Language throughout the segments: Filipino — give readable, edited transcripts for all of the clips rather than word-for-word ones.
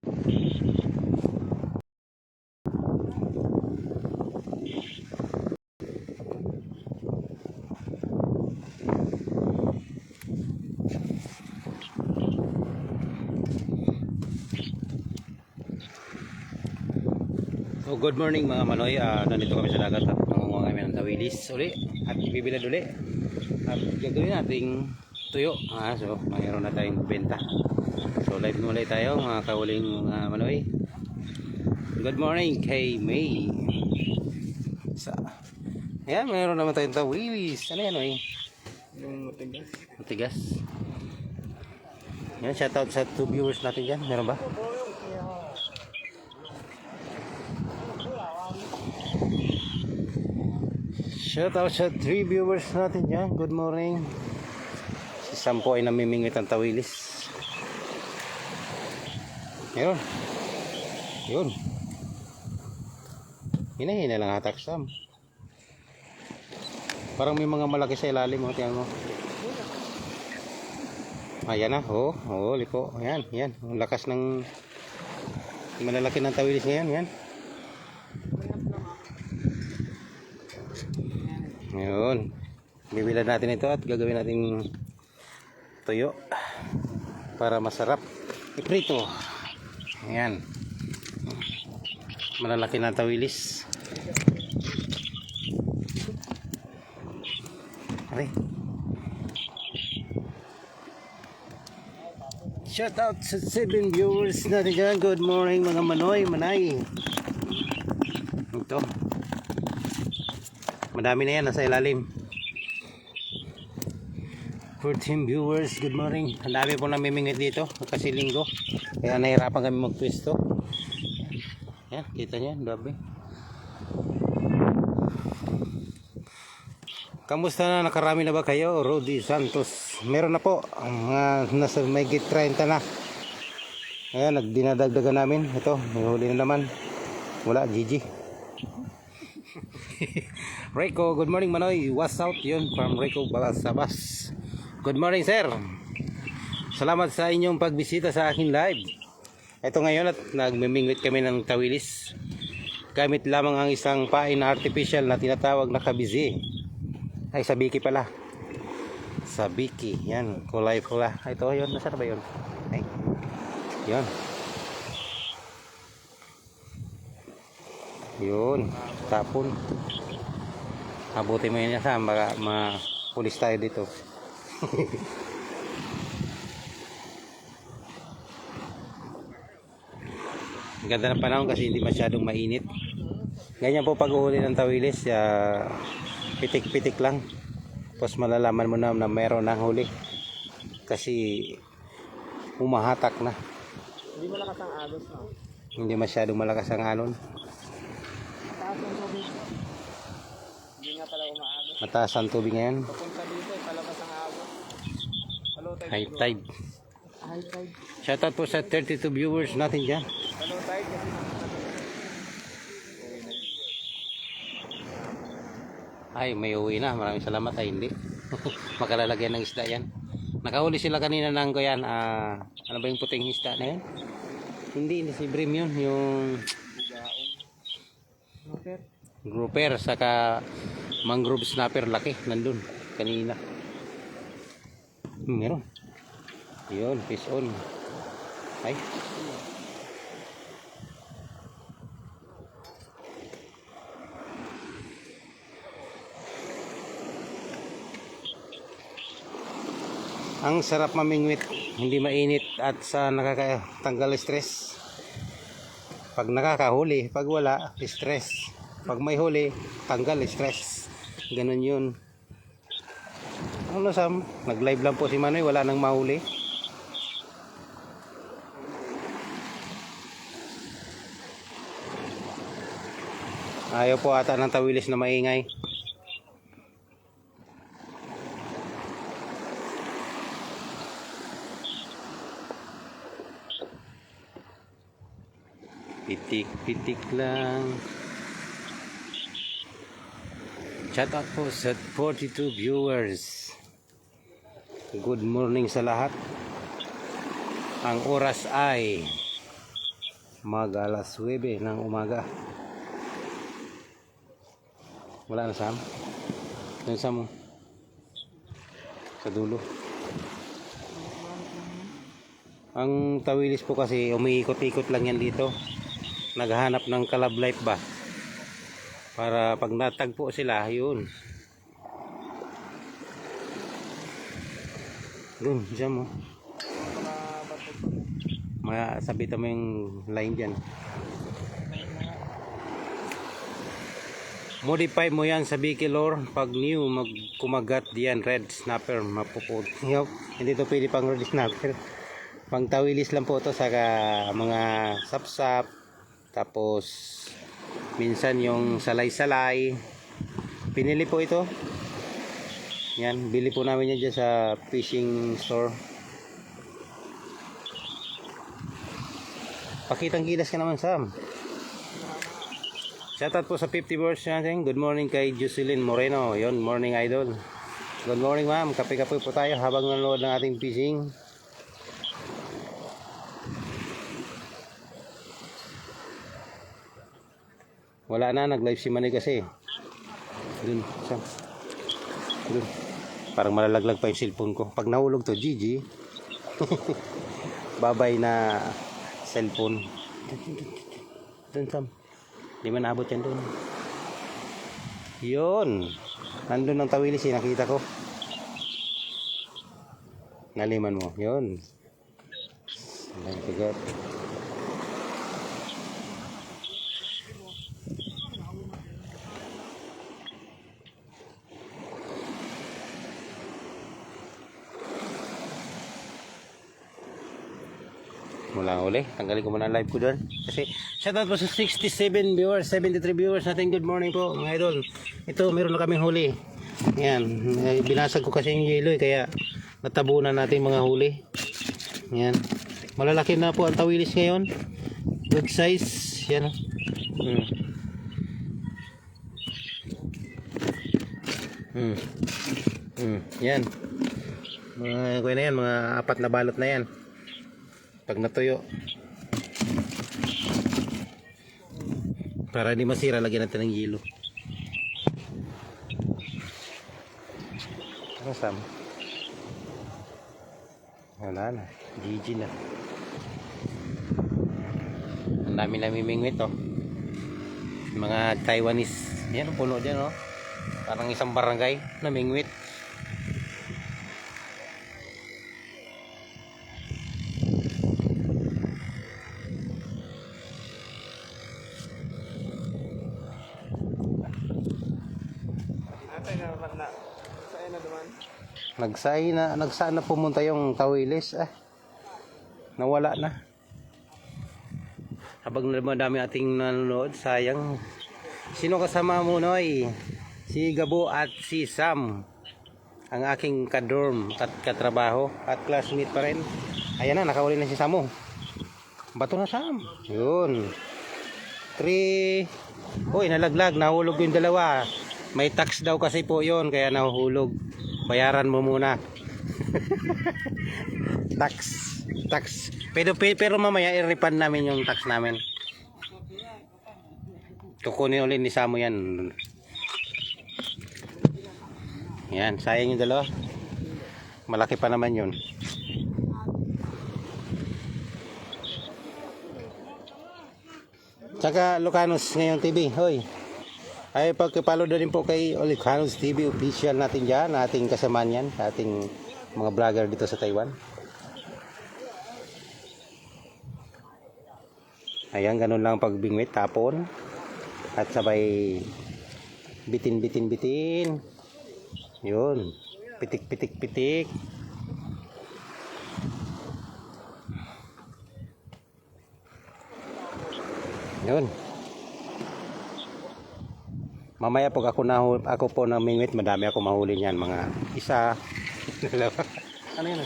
So good morning mga manoy, nandito kami sa dagat at mangunguha kami ng tawilis uli at ibibilad uli at gagawin nating tuyo. So mayroon na tayong benta. So live muli tayo mga kahuling mga manoy. Good morning kay May. Ayan, mayroon naman tayong tawilis. Ano yan oy? Yung matigas. Matigas. Yan, shoutout sa 2 viewers natin dyan. Meron ba? Shoutout sa 3 viewers natin dyan. Good morning. Si Sampo ay namimingwit ang tawilis. Yun. Yun. Hina-hina lang hatak Sam. Parang may mga malaki sa ilalim mo. Tiyan mo. Ayan na. Oo, lipo. Ayan, yan. Ang lakas ng malalaki ng tawilis ngayon. Yan. Ngayon, bibilad natin ito at gagawin natin tuyo para masarap iprito. Ayan, malalaki na tawilis. Aray. Shout out sa 7 viewers natin dyan. Good morning mga manoy, manay. Ito, madami na yan, nasa ilalim. 14 viewers, good morning. Ang dami po namimingit dito kasi linggo, kaya nahirapan kami magpwesto. Yan, kita nyo yan, dami. Kamusta na, nakarami na ba kayo? Rudy Santos, meron na po nasa may git 30 na. Ayan, nagdinadagdagan namin. Ito, may huli na naman. Wala, GG. Rico, good morning manoy. What's out yun from Rico Balasabas. Good morning sir. Salamat sa inyong pagbisita sa aking live. Ito ngayon at nagmimingwit kami ng tawilis. Gamit lamang ang isang pain na artificial na tinatawag na kabizi. Ay, sabiki pala. Sabiki, yan, kulay pula. Ito yun, nasaan ba yun? Ay, yun. Yun, tapon. Abutin mo yun sa baka mapulis tayo dito. Ganda ng panahon kasi hindi masyadong mainit. Ganyan po pag-uhuli ng tawilis, pitik-pitik lang. Tapos malalaman mo na meron ng huli. Kasi humahatak na. Hindi malakas ang agos, no? Hindi masyadong malakas ang alon. Mataas ang tubig. Hindi nga pala umaagos. Mataas ang tubig ngayon. Papunta dito, palabas ang agos. High tide. High tide. Shoutout po sa 32 viewers natin dyan. Low tide kasi Ay, may uwi na. Maraming salamat. Ay, hindi. Makalalagyan ng isda yan. Nakahuli sila kanina ng yan. Ano ba yung puting isda na yan? Hindi si Brim yun. Yung grouper. Saka mangrove snapper. Laki. Nandun. Kanina. Meron. Yun. Fish on. Ay. Ang sarap mamingwit, hindi mainit at sa nakakatanggal stress. Pag nakakahuli, pag wala, stress. Pag may huli, tanggal stress. Ganun yun. Ano Sam? Nag-live lang po si Manoy, wala nang mahuli. Ayaw po ata ng tawilis na maingay. Pitik-pitik lang. Shout out po sa 42 viewers. Good morning sa lahat. Ang oras ay Mag alas 9 ng umaga. Wala na Sam? Yan Sam mo. Sa dulo. Ang tawilis po kasi umiikot-ikot lang yan dito. Naghahanap ng Calab Life ba? Para pag natagpo sila, yun. Doon, Sam mo. Sabita mo yung line dyan. Modify mo yan sa Bikilor. Pag new, kumagat diyan, red snapper, mapupod. Hindi to pwede pang red snapper. Pang tawilis lang po to sa mga sapsap. Tapos, minsan yung salay-salay. Pinili po ito. Yan, bili po namin yan dyan sa fishing store. Pakitang gilas ka naman Sam. Shoutout po sa 50 viewers natin. Good morning kay Jocelyn Moreno. Yon, morning idol. Good morning ma'am. Kape-kape po tayo habang nanonood ng ating fishing. Wala na, nag-live si Manny kasi. Dun, Sam. Dun. Parang malalaglag pa yung cellphone ko. Pag nahulog to, GG. Babay na cellphone. Dun Sam. Di man naabot yan dun. Yun. Nandun ang tawilis eh. Nakita ko. Naliman mo. Yun. Ang tigat. Mula uli, tanggalin ko muna live ko doon. Kasi shoutout po sa 67 viewers, 73 viewers natin. Good morning po mga idol. Ito, meron na kaming huli. Yan, binasag ko kasi yung yelo kaya natabunan natin mga huli. Yan, malalaki na po ang tawilis ngayon. Good size. Yan. Yan. Mga kuya na yan, mga 4 na balot na yan. Pag natuyo, para hindi masira, lagyan natin ng yelo. Ano Sam? Wala na, GG na. Ang dami namimingwit oh. Mga Taiwanese. Yan, puno dyan oh. Parang isang barangay namingwit. Nagsaan na pumunta yung tawilis nawala na habang madami ating nanonood. Sayang. Sino kasama mo Noy? Si Gabo at si Sam, ang aking kadorm at katrabaho at classmate pa rin. Ayan na, nakahuli na si Samo. Bato na Sam. Yun 3. Uy, nalaglag, nahulog yung dalawa. May tax daw kasi po yon kaya nahuhulog. Bayaran mo muna. tax. Pero mamaya i-refund namin yung tax namin. Kukunin ulit ni Samo yan. Yan, sayang yung dalawa. Malaki pa naman yun. Tsaka Lucanos ngayon TV. Hoy. Ay pagkipalo na rin po kay Lucanos TV official natin dyan, ating kasamaan yan, ating mga vlogger dito sa Taiwan. Ayan, ganun lang pagbingwit, tapon at sabay bitin. Yun, pitik. Yun. Mamaya pag ako po ng mingwit, madami ako mahuli niyan, mga isa, dalawa. Ano yan?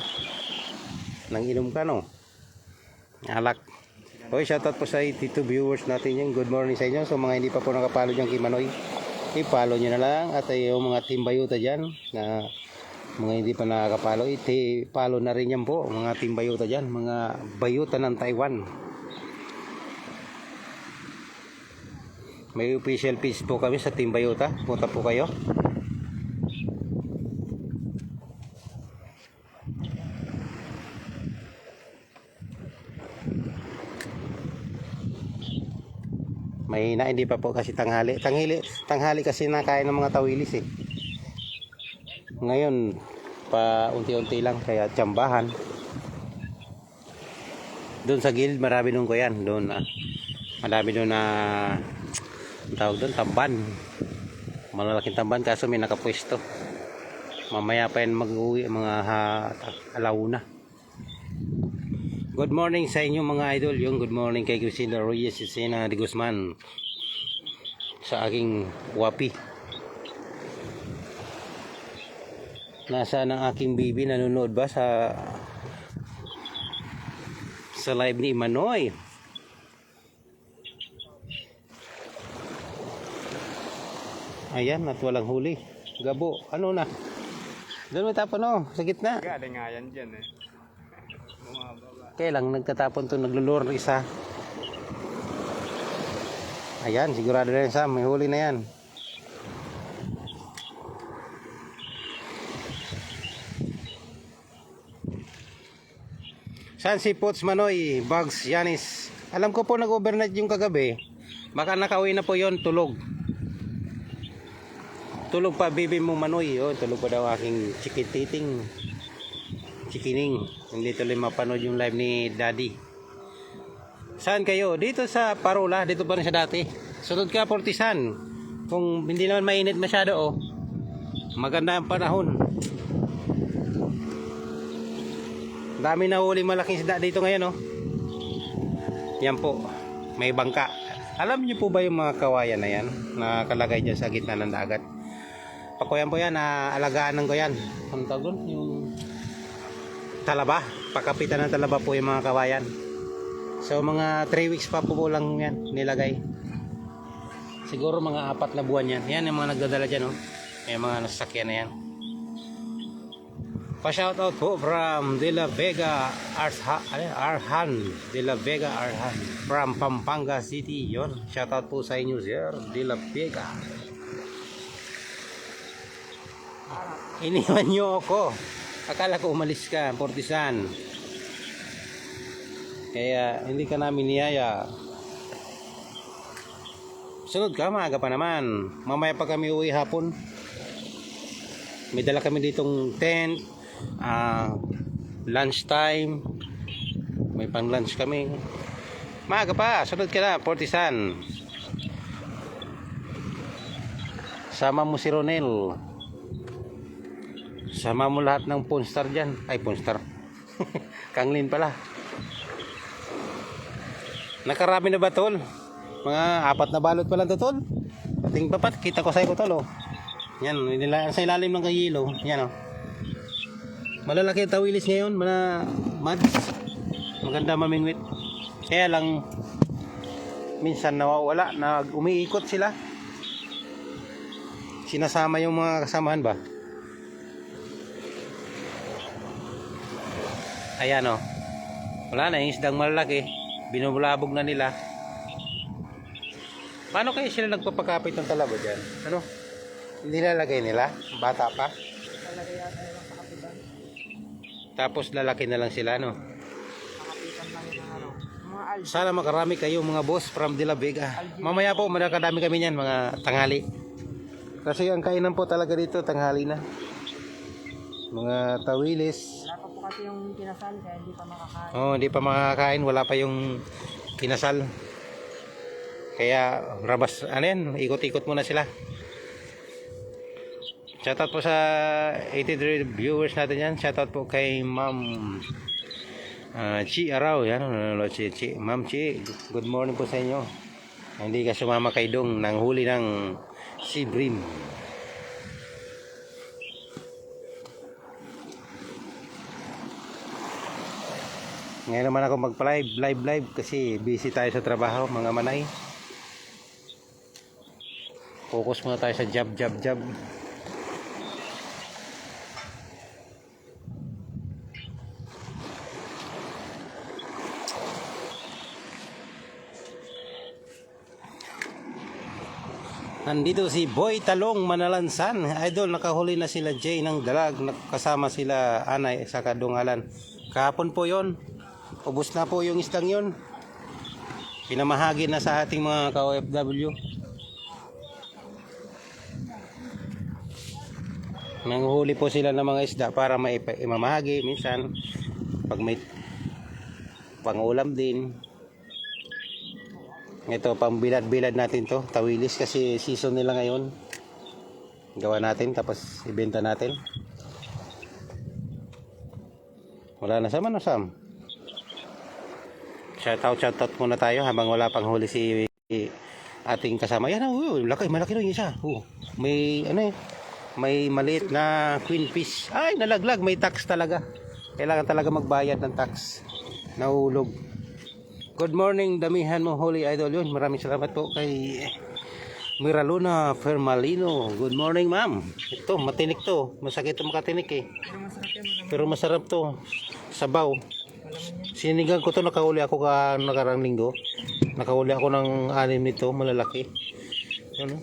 Nang inom ka no? Alak. Hoy, shoutout po sa 82 viewers natin yan. Good morning sa inyo. So mga hindi pa po nakapalo dyan kay Manoy, i-follow nyo na lang. At yung mga team bayuta dyan, na mga hindi pa nakakapalo, i-follow na rin yan po. Mga team bayuta dyan, mga bayuta ng Taiwan. May official page po kami sa Team Bayota. Punta po kayo. Mahina, hindi pa po kasi tanghali. Tanghali kasi nakain ng mga tawilis eh. Ngayon, pa unti-unti lang kaya tsambahan. Doon sa gilid, marami nung ko yan. Doon, marami doon na ang tawag doon, tamban. Malalaking tamban kaso may nakapwesto. Mamaya pa yan mag-uwi, mga alauna. Good morning sa inyo mga idol. Yung good morning kay Cristina Reyes, Cristina de Guzman. Sa aking wapi. Nasaan ang aking baby? Nanonood ba sa live ni Manoy? Ayan, at walang huli. Gabo, ano na? Doon may tapon sa gitna. Galing nga yan dyan eh. Bumababa. Kaya lang nagtatapon to, naglulur isa. Ayan, sigurado na yan Sam, may huli na yan. Saan si Pots Manoy, Bugs, Yanis? Alam ko po nag-overnight yung kagabi. Baka nakauwi na po yon, tulog. Tulog pa baby mo Manoy, tulog pa daw aking chikititing. Chikining, hindi tuloy mapanood yung live ni Daddy. Saan kayo? Dito sa Parola, dito pa rin sa dati. Sunod ka Fortisan. Kung hindi naman mainit masyado maganda ang panahon. Dami na huli malaking isda dito ngayon Yan po, may bangka. Alam niyo po ba yung mga kawayan na yan na kalagay dyan sa gitna ng dagat? Pakuyan po yan, alagaan ng goyan. Ano tawag doon? Yung talaba, pakapitan ng talaba po yung mga kawayan. So mga 3 weeks pa po lang yan nilagay. Siguro mga 4 na buwan yan. Yan yung mga nagdadala dyan may mga nasasakyan na yan. Pa-shoutout po from De La Vega Arhan. De La Vega Arhan from Pampanga City. Yon, shoutout po sa inyo sir, De La Vega. Iniwan nyo ako. Akala ko umalis ka, Fortisan. Kaya hindi ka namin niyaya. Sunod ka, maaga pa naman. Mamaya pa kami uwi hapon. May dala kami ditong tent, lunch time. May pang lunch kami. Maaga pa, sunod ka na, Fortisan. Sama mo si Ronel. Sama mo lahat ng Ponstar dyan. Ay, Ponstar. Kanglin pala. Nakarami na ba tol? Mga 4 na balot pa lang to tol. Pating papat, kita ko sa'yo ko tol Yan, sa ilalim ng kayilo. Yan Malalaki ang tawilis ngayon, mga mads. Maganda mamingwit. Kaya lang minsan nawawala, umiikot sila. Sinasama yung mga kasamahan ba? Ayan wala na yung isdang malalaki, binubulabog na nila. Paano kayo sila nagpapakapit ng talaba dyan? Nilalagay nila? Bata pa? Talagay yata nilang sa kapitan. Tapos lalaki na lang sila Nakapitan lang yung mga algae. Sana makarami kayo mga boss from De La Vega. Mamaya po madakadami kami niyan mga tanghali. Kasi ang kainan po talaga dito tanghali na. Mga tawilis. Wala pa po kasi yung kinasal kaya hindi pa makakain. Hindi pa makakain, wala pa yung kinasal. Kaya rabas, ikot-ikot muna sila. Shoutout po sa 83 viewers natin yan. Shoutout po kay Ma'am Chi Araw. Yan, Chi. Ma'am Chi, good morning po sa inyo. Hindi ka sumama kay Dong nang huli ng sea bream. Ngayon naman ako live kasi busy tayo sa trabaho mga manay. Focus muna tayo sa job. Nandito si Boy Talong Manalansan. Idol, nakahuli na sila Jay ng dalag. Kasama sila Anay sa Kadungalan. Kahapon po yon. Ubus na po yung isdang yon. Pinamahagi na sa ating mga ka-OFW. Nanguhuli po sila ng mga isda para maimamahagi. Minsan, pag may pangulam din. Ito, pang bilad-bilad natin to. Tawilis kasi season nila ngayon. Gawa natin, tapos ibenta natin. Wala na Sam, ano Sam? Shoutout muna tayo habang wala pang huli si ating kasama. Yan, malaki rin yung isa. May, may maliit na queen fish. Ay, nalaglag. May tax talaga. Kailangan talaga magbayad ng tax. Nahulog. Good morning, damihan mo Holy Idol yun. Maraming salamat po kay Miraluna Fermalino. Good morning, ma'am. Ito, matinik to. Masakit to makatinik eh. Pero masarap to. Sabaw. Sinigang ko to, nakahuli ako nakarang linggo. Nakahuli ako ng 6 nito, malalaki. Ano?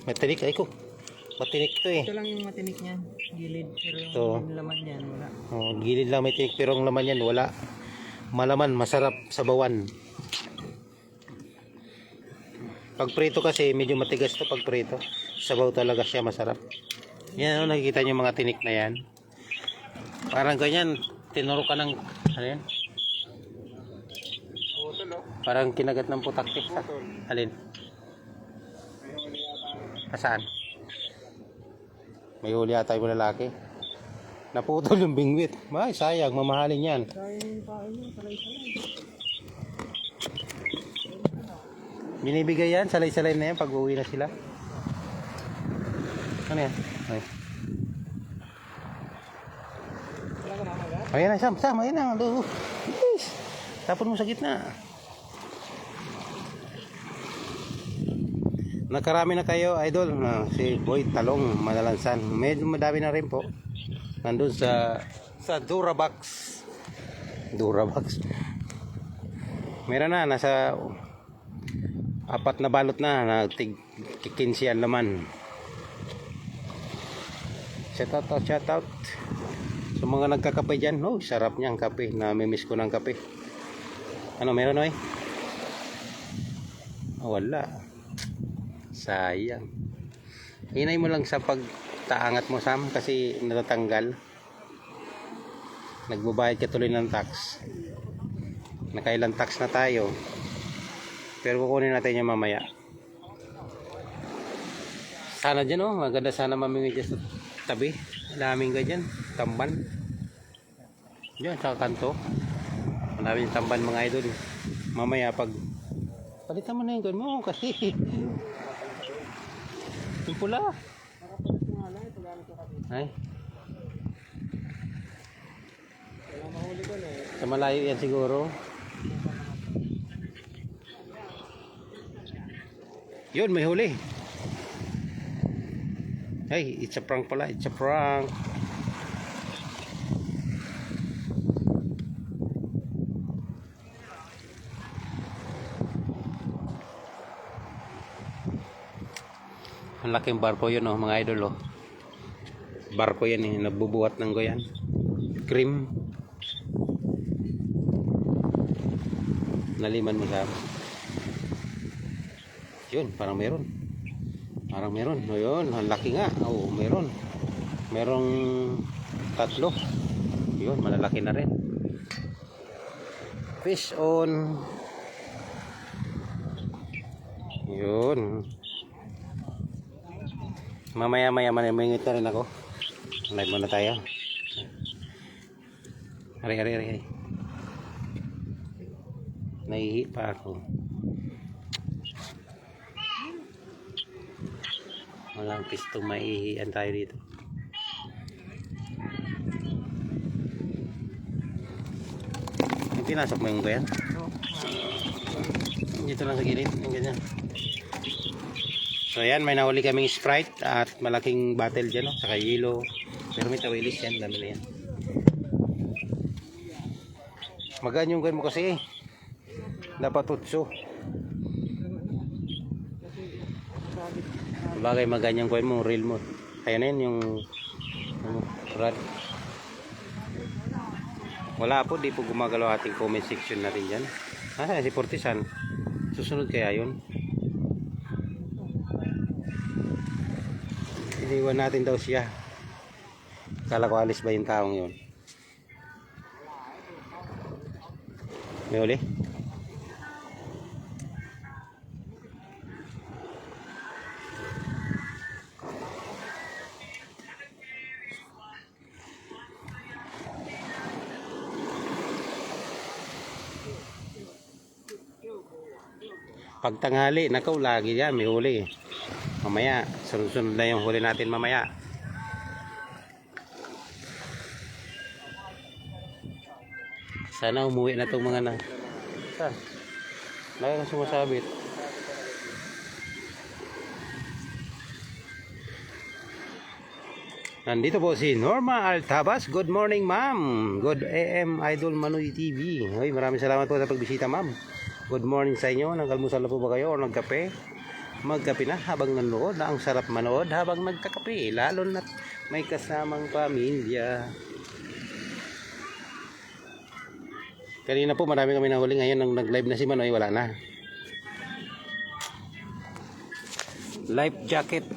Matinik ay ko. Matinik to eh. Ito lang yung matinik niyan. Gilid. Pero yung laman niyan, wala. Gilid lang may tinik pero ang laman yan wala. Malaman, masarap sabawan. Pag prito kasi medyo matigas to pag prito. Sabaw talaga siya, masarap. Yan, nakikita niyo mga tinik na yan. Parang ganyan, tinuro ka ng ano yan? Parang kinagat ng putaktik sa alin? Saan? May huli ata yung lalaki. Naputol yung bingwit. Ay, sayang, mamahalin yan. Binibigay yan, salay-salay na yan pag uwi na sila. Ano yan? Ay. Ayan na, Sam, ayan na. Yes. Tapon mo sa gitna. Nakarami na kayo, idol. Si Boy Talong Manalansan. Medyo madami na rin po. Nandun sa Durabox. Meron na, nasa 4 na balot na tig-15 ang laman. Shout out sa mga nagkakape dyan. Sarap niyang kape. Namimiss ko ng kape. Ano meron oy? Wala. Sayang. Hinay mo lang sa pagtaangat mo Sam kasi natatanggal. Nagbabayad ka tuloy ng tax. Nakailang tax na tayo. Pero kukunin natin yung mamaya. Sana dyan maganda sana mamingay dyan sa tabi. Daming ka dyan. Tamban. Dyan sa kanto. Maraming tamban mga idol. Mamaya pag palitan mo na yung mo kasi yung pula. Ay. Sa malayo yan siguro. Yun, may huli. Ay, it's a prank pala. It's a prank. Ang laking barko yun mga idol barko yan nagbubuhat ng goyan cream naliman mo sa yun parang meron yun ang laki nga merong 3 yun malalaki na rin fish on yun mamaya manimingit na rin ako. Live muna tayo. Ari. Naihi pa ako. Walang pistong maihian tayo dito. Pinasok mo yung ganyan? Dito lang sa gilid. Yung ganyan. So ayan, may nahuli kaming Sprite at malaking bottle dyan, saka yelo. Pero may tawilis yan, dami na yan. Magaan yung gawin mo kasi dapat utso. Bagay maganyang kuhin mo, reel mo. Ayan na yun, yung rod. Wala po, di po gumagalaw ating comment section natin dyan. Si Fortisan. Susunod kaya yun. Iniwan natin daw siya. Kala ko alis ba yung taong yun. May uli? Pag tanghali, nakaw lagi yan, may huli. Mamaya, sunod-sunod na yung huli natin mamaya. Sana umuwi na itong mga na. Saan? Lagi kang sumasabit. Nandito po si Norma Altabas. Good morning, ma'am. Good AM Idol Manoy TV. Hoy, maraming salamat po sa pagbisita, ma'am. Good morning sa inyo. Nag-almusal na po ba kayo o nagkape? Magkape na habang nanonood. Ang sarap manood habang nagkakape. Lalo na may kasamang pamilya. Kanina po marami kami nahuli. Ngayon nang nag-live na si Manoy, wala na. Life jacket.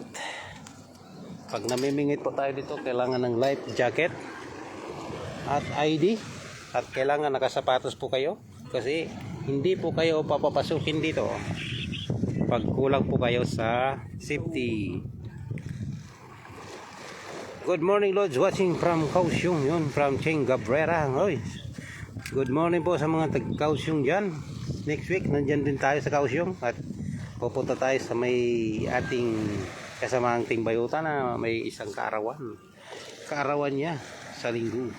Pag namimingit po tayo dito, kailangan ng life jacket at ID. At kailangan nakasapatos po kayo. Kasi hindi po kayo papapasukin dito pag kulang po kayo sa safety. Good morning, Lords, watching from Kaohsiung. Yun, from Cheng Cabrera. Oy, good morning po sa mga taga-Kaohsiung dyan. Next week, nandyan din tayo sa Kaohsiung. At pupunta tayo sa may ating kasamaang Tingbayuta na may isang kaarawan. Kaarawan niya sa linggo.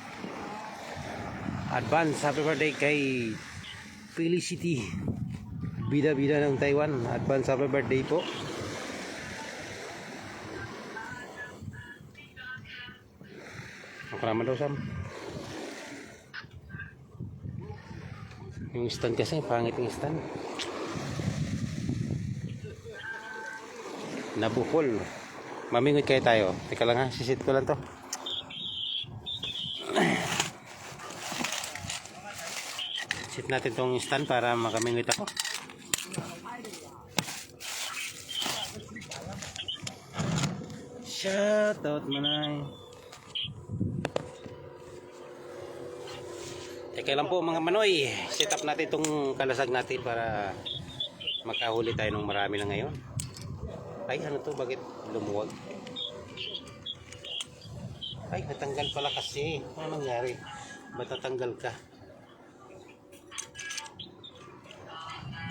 Advance happy birthday kay Felicity, bida-bida ng Taiwan. Advance happy birthday po. Ang daw, Sam. Yung stand kasi, pangit yung stand. Nabukol. Mamingot kayo tayo. Teka lang ha, sisit ko lang to. Sit natin tong stand para makamingwit ako. Shout out Manay. Teka lang po mga Manoy. Set up natin tong kalasag natin para makahuli tayo ng marami na ngayon. Ay ano to, bakit lumuwag? Ay natanggal pala kasi. Ano nangyari? Ba't natanggal ka? Tira na.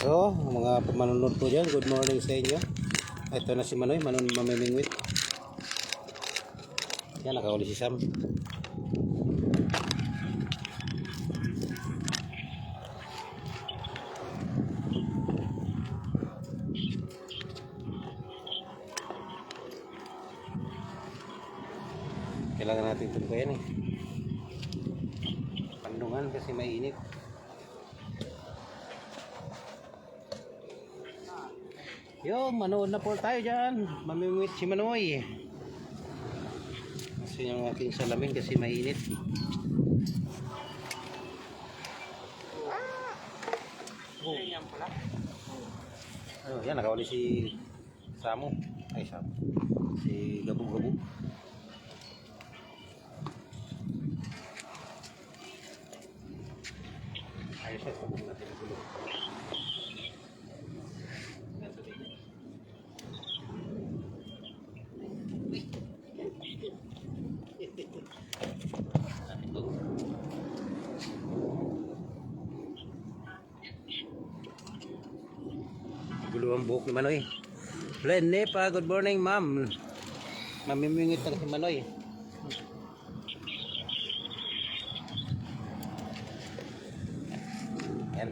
So, mga manunod po dyan, good morning sa inyo. Ito na si Manoy, mamimingwit. Yan, nakahuli si Sam. Kailangan natin ito pa yan eh. Pandungan kasi mainit. Yo, manood na po tayo dyan. Mamimit si Manoy. Kasi yung aking salamin kasi mainit. Oh. Oh, yan, nakawali si Samu. Ay, Samu. Si Gabu-Gabu. siya. Tapos natin ang gulo. Gulo ang buhok ni Manoy. Lene pa, good morning ma'am. Mamimingit na si Manoy. Yan.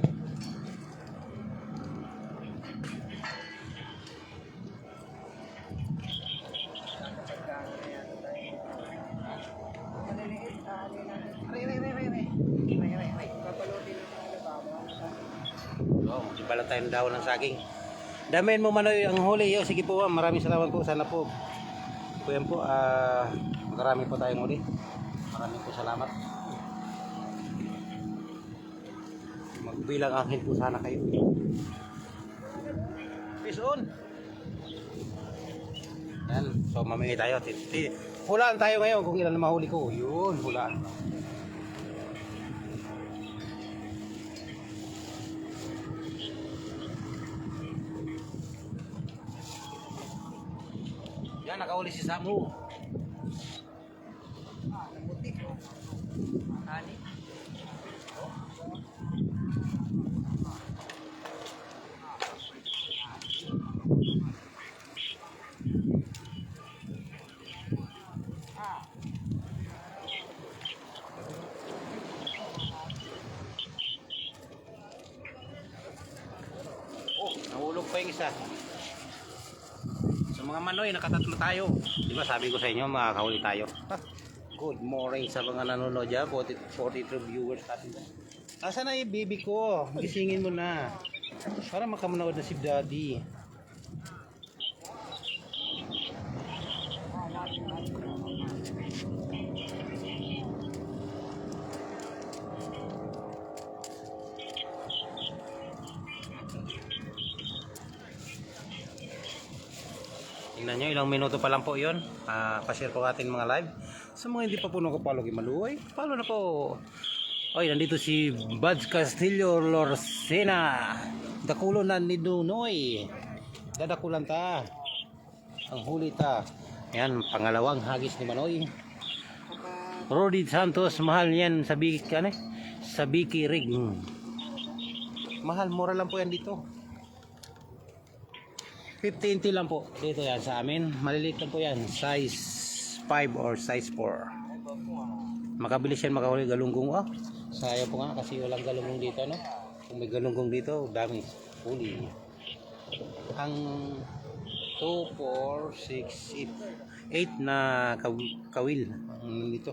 Oh, magsibalat tayo ng dahon ng saging. Damayin mo Manoy ang huli. Yo, sige po, maraming salamat po. Sana po. Po yan po. Marami po tayong huli. Maraming po salamat. Magbilang angel po sana kayo. Peace on. Yan. So mamingay tayo. Hulaan tayo ngayon kung ilan na mahuli ko. Yun, hulaan. Yan, nakahuli si Samu. Ani? Oh, nahulog pa yung isa. Sa mga Manoy, nakatatlo tayo. Di ba sabi ko sa inyo, makakahuli tayo. Good morning sa mga nanonood dyan. 43 viewers natin. Asa na yung baby ko? Gisingin mo na. Para makamanood na si Daddy. Tingnan nyo, ilang minuto pa lang po yun. Pa-share po natin mga live. Sa mga hindi pa po nakapalo kay Maluay, follow na po. Oy, nandito si Buds Castillo Lorcena. Dakulo na ni Dunoy. Dadakulan ta. Ang huli ta. Yan, pangalawang hagis ni Manoy. Rodi Santos, mahal yan sa Biki Rig. Mahal, mura lang po yan dito. 15 lang po dito yan sa amin. Maliliit lang po yan, size 5 or size 4. Makabilis yan makahuli galunggong. Oh, sayang po nga kasi walang galunggong dito, no? Kung may galunggong dito, dami huli. Ang 2, 4, 6, 8 na kawil dito.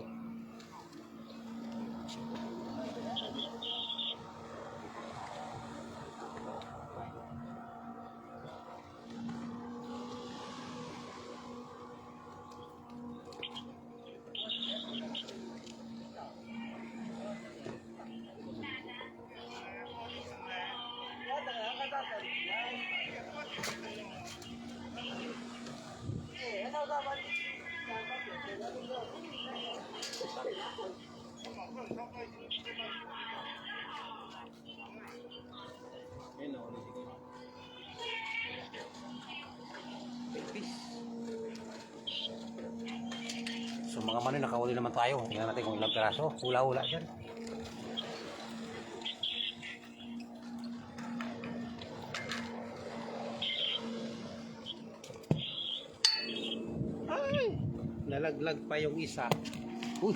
So mga Manoy, nakahuli naman tayo. Tingnan natin kung ilang piraso. Hula-hula dyan. Ay! Nalaglag pa yung isa. Uy!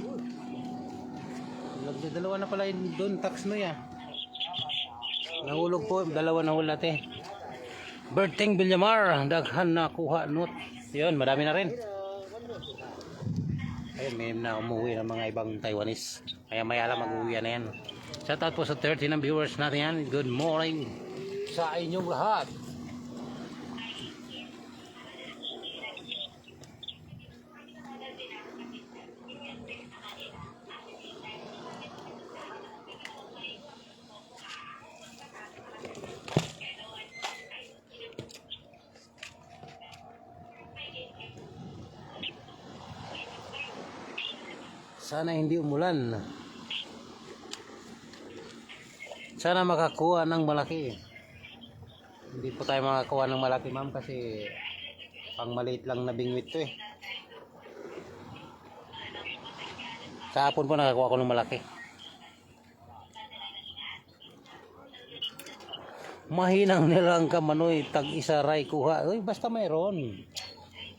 Dalawa na pala yung doon. Tax no ya. Nahulog po. Dalawa nahul natin. Berting Villamar. Daghan na kuha not. Yun, madami na rin. Ayun, may na umuwi ng mga ibang Taiwanese. Kaya maya lang mag-uwi na yan. Shout out po sa 30 ng viewers natin yan. Good morning sa inyong lahat. Sana hindi umulan. Sana makakuha ng malaki. Hindi po tayo makakuha ng malaki ma'am kasi pang maliit lang na bingwit to eh. Kahapon po nakakuha ko ng malaki. Mahinang nilang ka Manoy, tag isa ray kuha. Uy, basta mayroon.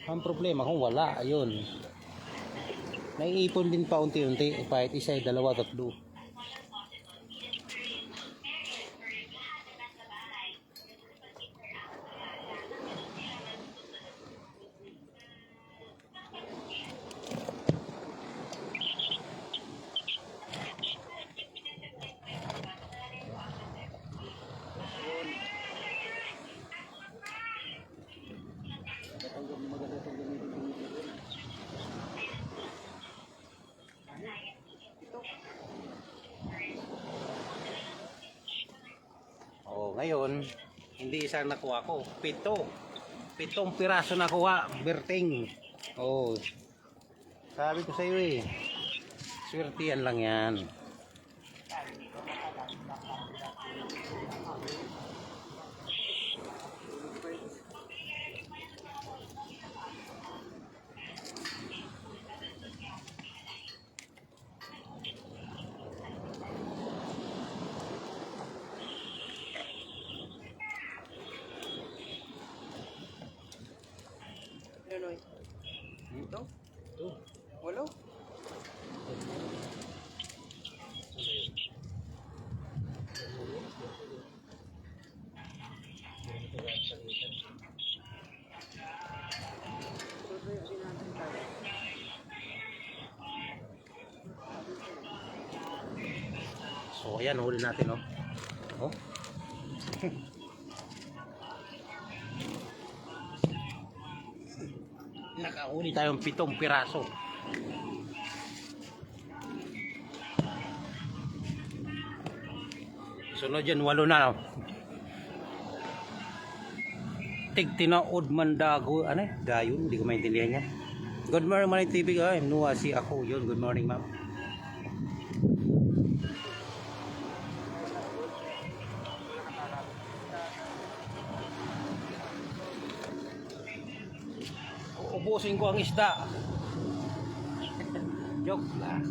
Ang problema kung wala, ayun. Naiipon din pa unti-unti, kahit isa, dalawa, tatlo. Oh, ngayon, hindi isa nakuha ko, pitong piraso nakuha, berting. Oh, sabi ko sa iyo eh, swertihan lang yan. Noy. Ito? Ito. Walo? So ayan, huli natin oh. Oh. Nakahuli tayong 7 piraso. Sunod yan, 8 na. Tigtinaod man dago, ano eh, dayon, hindi ko maintindihan yan. Good morning, Manay TV, I'm Nuasi ako, yun, good morning ma'am. Ubusin ko ang isda. Joke lang.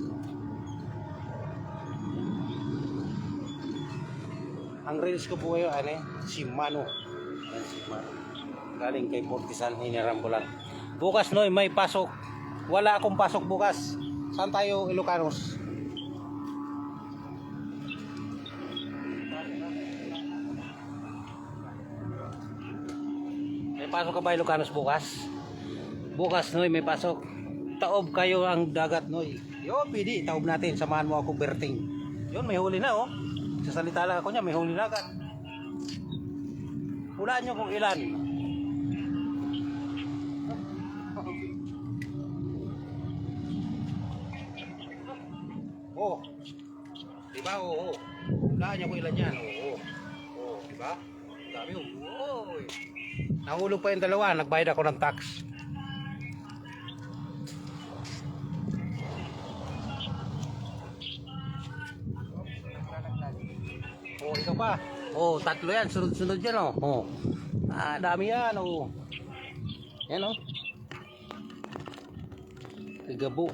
Ang reels ko po ngayon, ano eh, si Mano. Yan, si Mano. Galing kay Fortisan, hiniram ko lang. Bukas Noy, may pasok. Wala akong pasok bukas. Saan tayo, Ilocanos? May pasok ka ba Ilocanos bukas? Bukas Noy, may pasok. Taob kayo ang dagat Noy. Yo, pidi, taob natin. Samahan mo ako berting. Yun, may huli na oh. Sasalita lang ako niya, may huli na agad. Hulaan nyo kung ilan. Oh. Diba? Oo. Hulaan nyo kung ilan yan. Oo. Oh, diba? Dami oh. Oh. Nahulog pa yung dalawa, nagbayad ako ng tax. Oh, ikaw pa. Oh, 3 yan, sunod-sunod yan oh. Oh. Ah, dami yan oh. Yan oh. Igabo.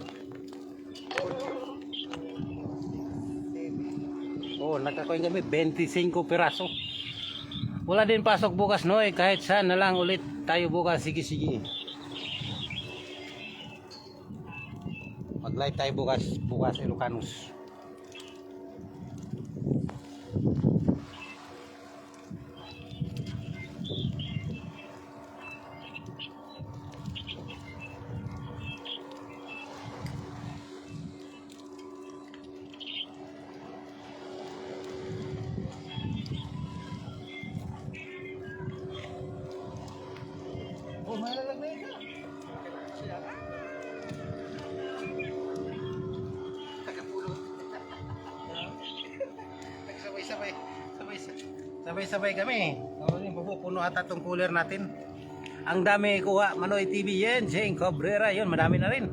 Oh, nakakuha kami 25 piraso. Wala din pasok bukas Noy, kahit saan na lang ulit tayo bukas, sige. Mag-live tayo bukas Ilocanos. Oh, malalagay ka. Sabay-sabay kami. Oh, pupuno ata tong cooler natin. Ang dami kuha, Manoy TV yan, Jeng Cabrera, yun, madami na rin.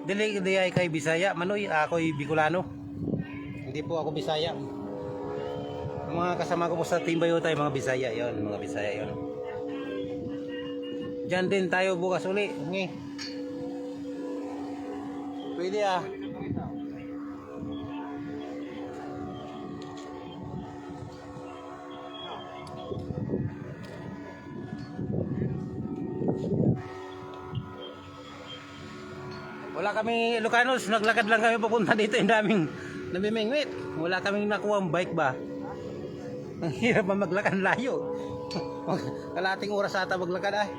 Dili ay kay Bisaya, Manoy, ako'y Bicolano. Hindi po ako Bisaya. Mga kasama ko po sa Team Bayotay, mga Bisaya yon, mga Bisaya yon. Diyan din tayo bukas uli. Ngi. Pwede ah. Wala kami Ilocanos, naglakad lang kami papunta dito, yung daming namimingwit. Wala kaming nakuha ang bike ba. Ang hirap ba maglakad layo. Kalating oras ata maglakad ah.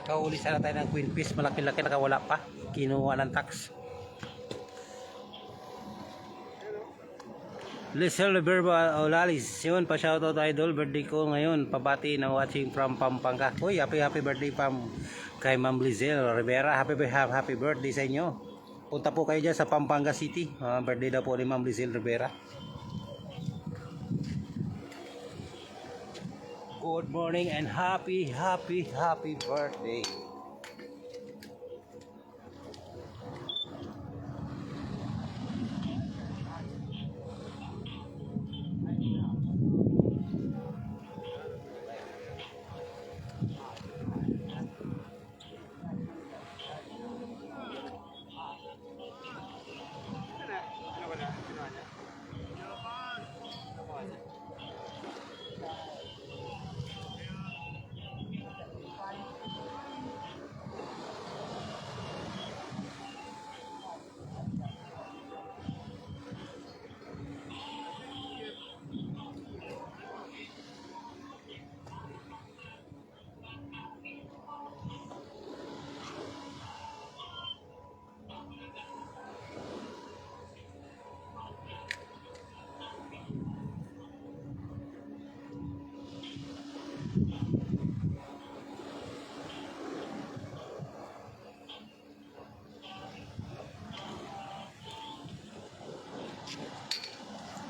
Nakahuli sana tayo ng queen fish, malaki-laki, nakawala pa. Kinuha ng tax. Lizelle Verba Olalis, yun pa shoutout idol, birthday ko ngayon, pabati na watching from Pampanga. Uy, happy birthday pam kay Ma'am Lizelle Rivera, happy birthday sa inyo. Punta po kayo dyan sa Pampanga City, birthday daw po ni Ma'am Lizelle Rivera. Good morning and happy birthday.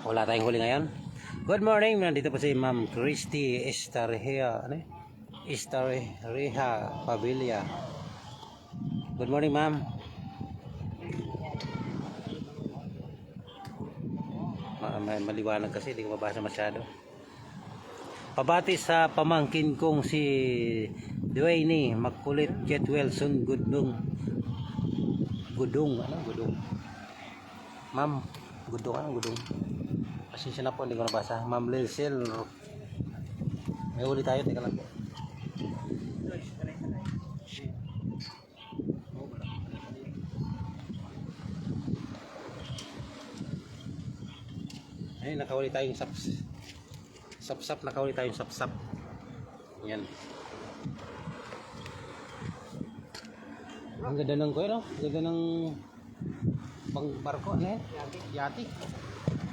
Wala tayong huli ngayon. Good morning, nandito po si Ma'am Christy Estareja, Estareja Pavilla. Good morning, ma'am. Maliwanag kasi, hindi ko mabasa masyado. Pabati sa pamangkin kong si Dwayne Makulit Jet Wilson Gudong. Ma'am, Gudong. Pasensya na po, hindi ko nabasa. Ma'am Lizelle, may huli tayo, teka lang po. Ay, nakahuli tayong sapsap, nakahuli tayong sapsap. Yan. Ang ganda ng kuya, no? Ang ganda ng pang barko, ano yan? Yati.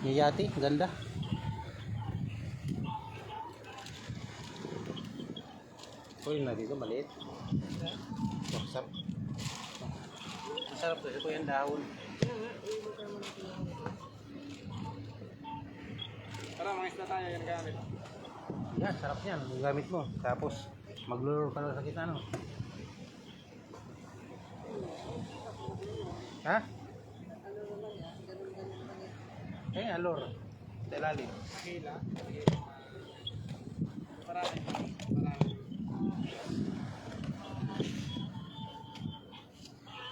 Yung yati, ganda. Kuya na dito, maliit. Sapsap. Masarap to, ito yung dahon. Para mga isla tayo yung gamit. Yan, sarap yan. Yung gamit mo. Tapos, maglulur ka lang sa kita, no? Ha? alor. Sa ilalim.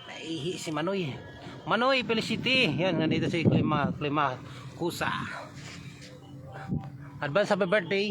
Naihi si Manoy. Manoy Felicity. Yan, nandito si Klima Kusa. Advance happy birthday.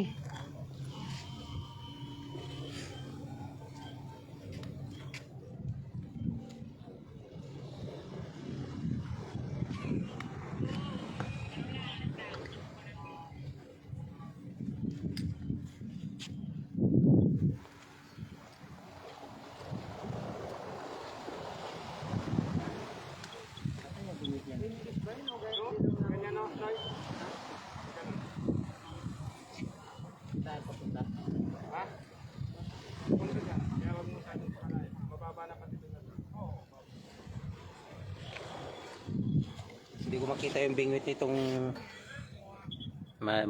Hindi ko makita yung bingwit nitong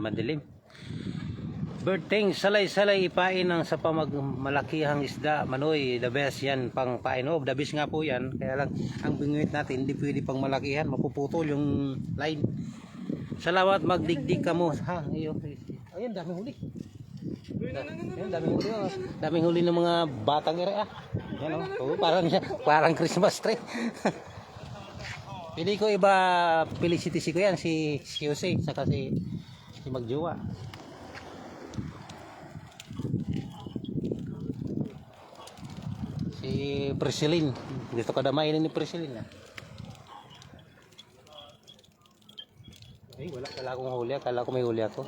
madilim. Birthday, salay-salay ipain ng sa pamagmalakihang isda. Manoy, the best yan pang pain. Oh, the best nga po yan. Kaya lang, ang bingwit natin, hindi pwede pang malakihan. Mapuputol yung line. Salamat, magdigdig ka mo. Ha, ayun, daming huli. Ayun, daming huli. Oh. Daming huli ng mga batang ere. Yan, oh, parang Christmas tree. Pili ko iba, Felicity si ko yan, si Jose, saka si Magjowa. Si Priscilline, gusto ka damayin ni Priscilline. Ay, wala, kala kong huli, kala ko may huli ako.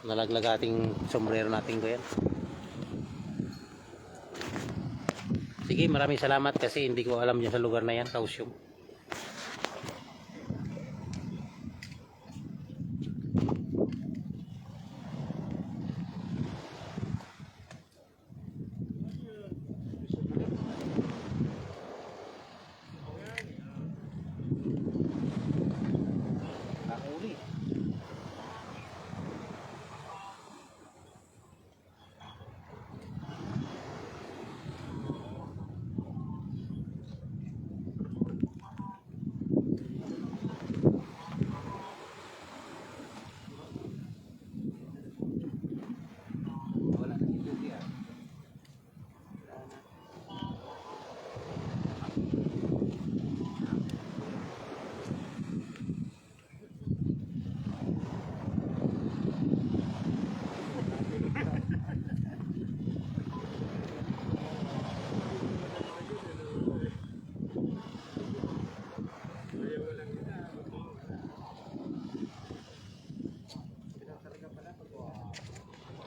Nalaglag ating sombrero natin ko yan. Sige, maraming salamat kasi hindi ko alam dyan sa lugar na yan, Kausyong.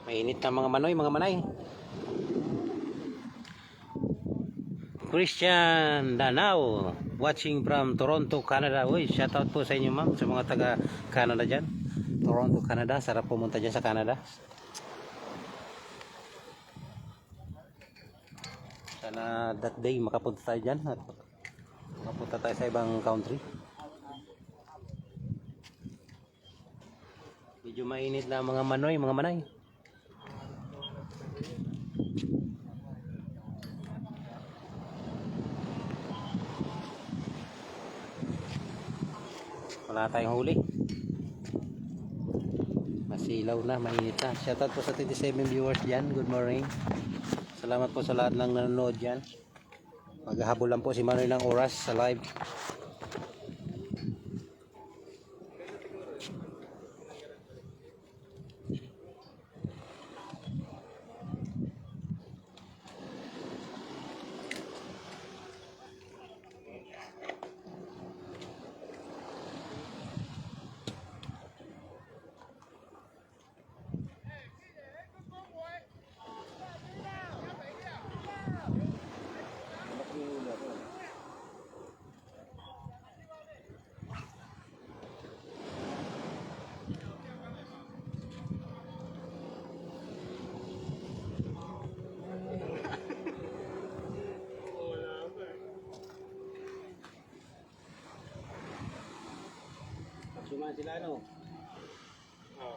Mainit na mga manay. Christian Danao watching from Toronto, Canada. Uy, shout out po sa inyo ma'am, sa mga taga Canada dyan. Toronto, Canada. Sarap pumunta dyan sa Canada. Sana that day makapunta tayo dyan at makapunta tayo sa ibang country. Medyo mainit na mga manay. Wala tayong huli. Masilaw na, mainit na. Shoutout po sa 27 viewers dyan. Good morning. Salamat po sa lahat ng nanonood dyan. Maghahabol lang po si Manoy ng oras sa live. naman sila, no? Oh.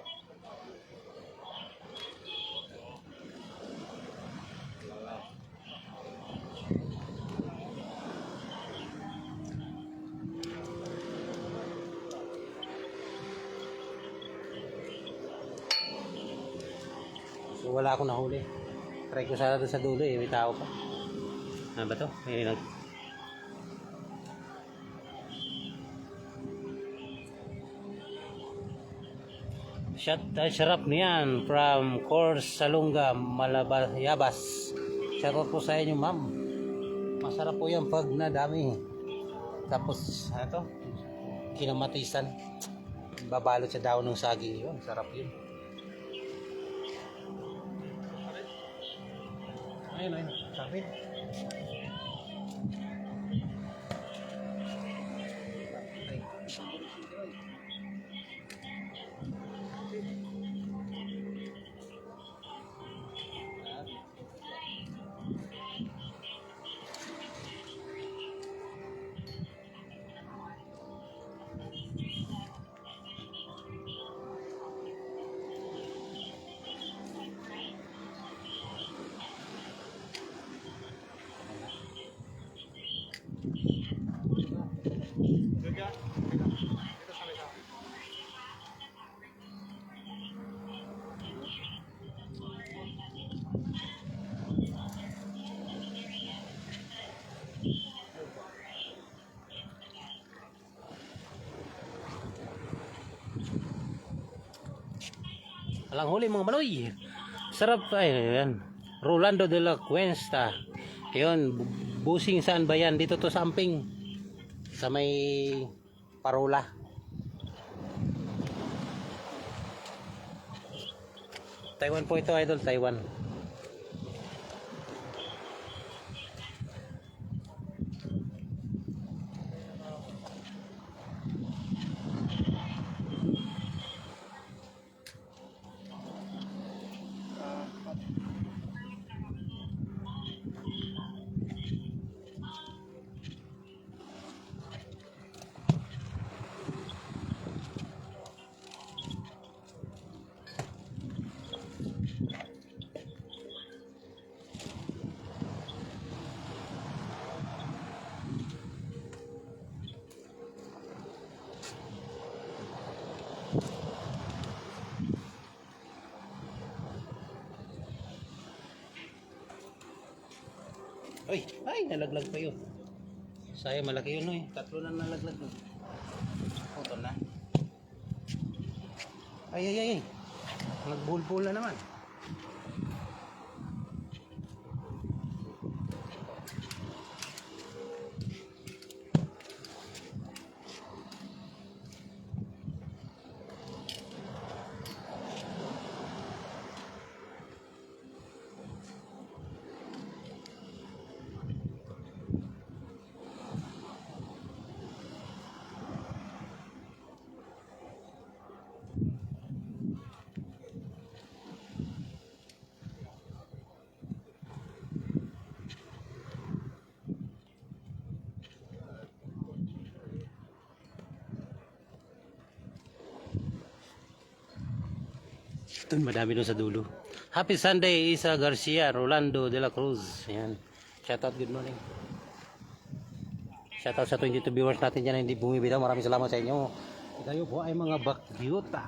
So wala akong nahuli. Try ko sana doon sa dulo eh, may tao pa. Ano ba to? May nag... Sarap niyan from Course Salunga, Malabayabas. Shoutout po sa inyo, ma'am. Masarap po yan pag nadami. Tapos, ano to? Kinamatisan. Babalot sa daon ng saging yun. Sarap yun. Ayun, ayun. Sapit. Walang huli mga maloy. Sarap ay yan. Rolando de la Cuesta. Ayun, busing saan ba yan? Dito to sa Amping. Sa may Parola. Taiwan po ito, idol, Taiwan. Uy, ay, nalaglag pa yun. Sayang, malaki yun, eh. Tatlo na nalaglag. Putol na. Ay, ay, ay. Nagbulbul na naman. Doon, madami doon sa dulo. Happy Sunday, Isa Garcia, Rolando de la Cruz. Ayan. Shoutout, good morning. Shoutout sa 22 viewers natin dyan na hindi bumibitaw. Maraming salamat sa inyo. Kayo po ay mga bakyuta.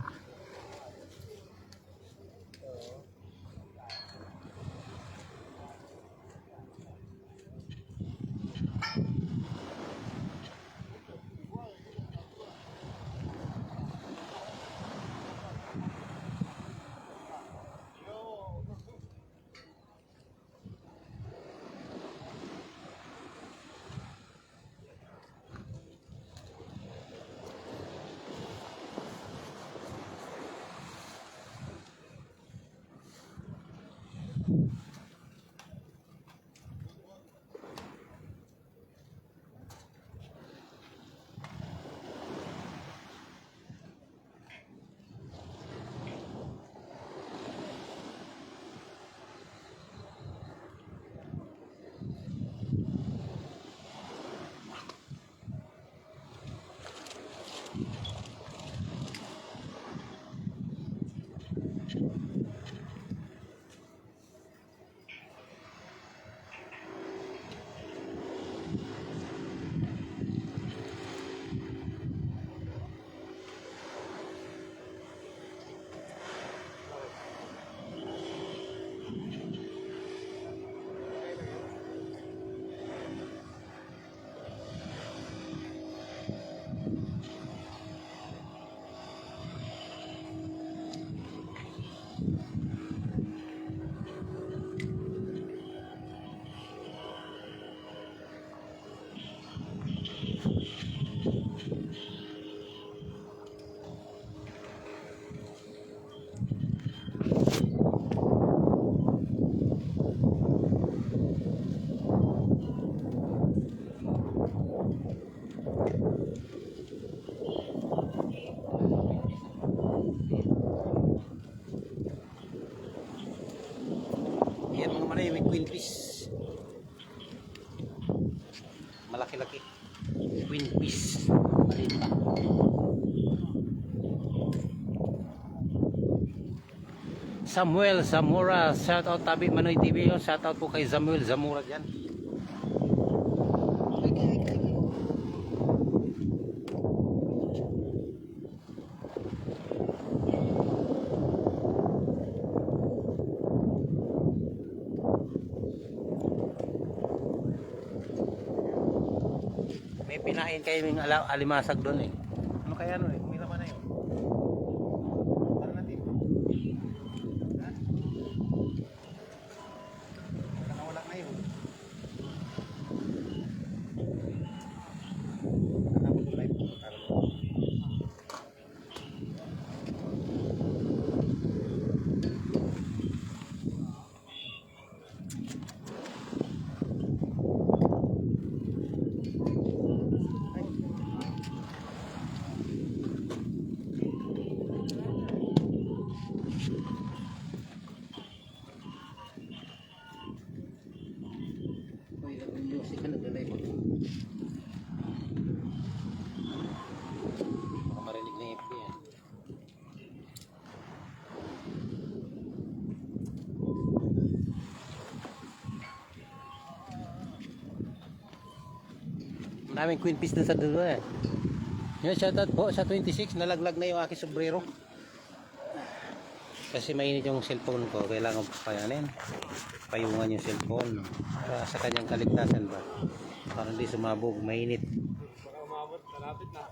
Manoy with queen fish. Malaki-laki. Queen fish. Maliit pa. Samuel Zamora, shout out Tabi Manoy TV, oh. Shout out po kay Samuel Zamora diyan. May pinain kayo ng alimasag doon eh. Ano kaya no eh? Kung ilan na yun? Ano natin? Ha? Nakawala na yun. Nakawala na yun. Music ka naglalay po. Baka marinig na FB yan. Maraming queen fish dun sa dulo eh. Yun, shoutout po sa 26. Nalaglag na yung aking sombrero. Kasi mainit yung cellphone ko. Kailangan payanin. Payungan yung cellphone. Para sa kanyang kaligtasan ba. Para hindi sumabog. Mainit. Baka umabot. Malapit na.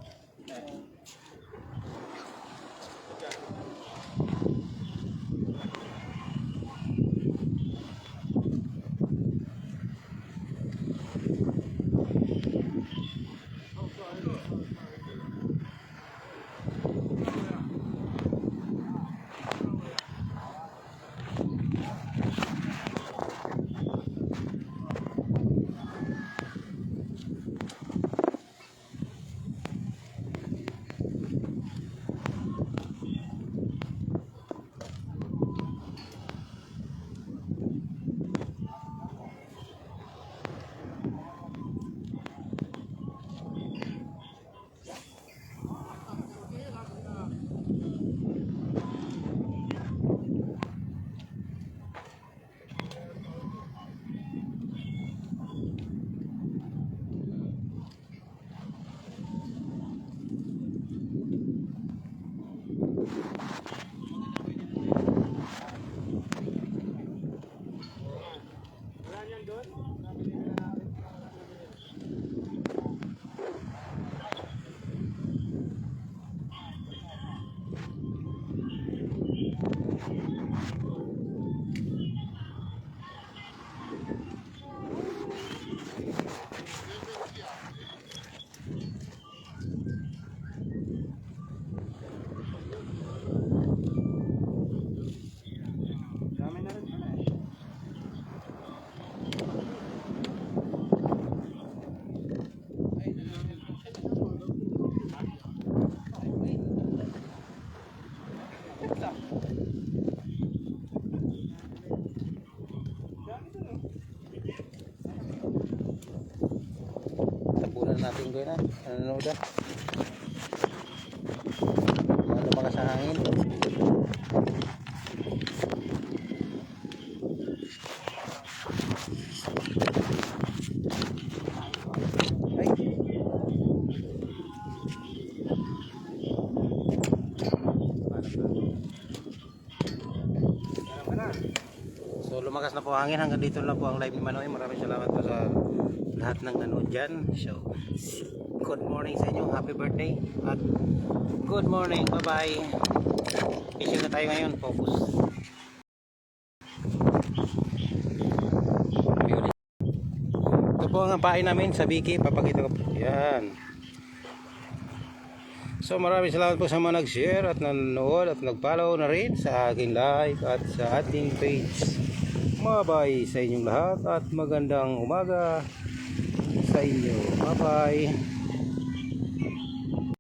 Tapunan natin ko na. Ano na? Mga lumakas sa hangin. So lumakas na po ang hangin, hanggang dito lang po ang live ni Manoy. Maraming salamat po sa lahat ng nanood dyan. So good morning sa inyo, happy birthday at good morning, bye bye. Fishing na tayo ngayon, focus. Ito po ang pain namin sa Biki, papakita ko po yan. So maraming salamat po sa mga nag-share at nanonood at nag-follow na rin sa aking live at sa ating page. Bye-bye sa inyong lahat at magandang umaga sa inyo. Bye-bye.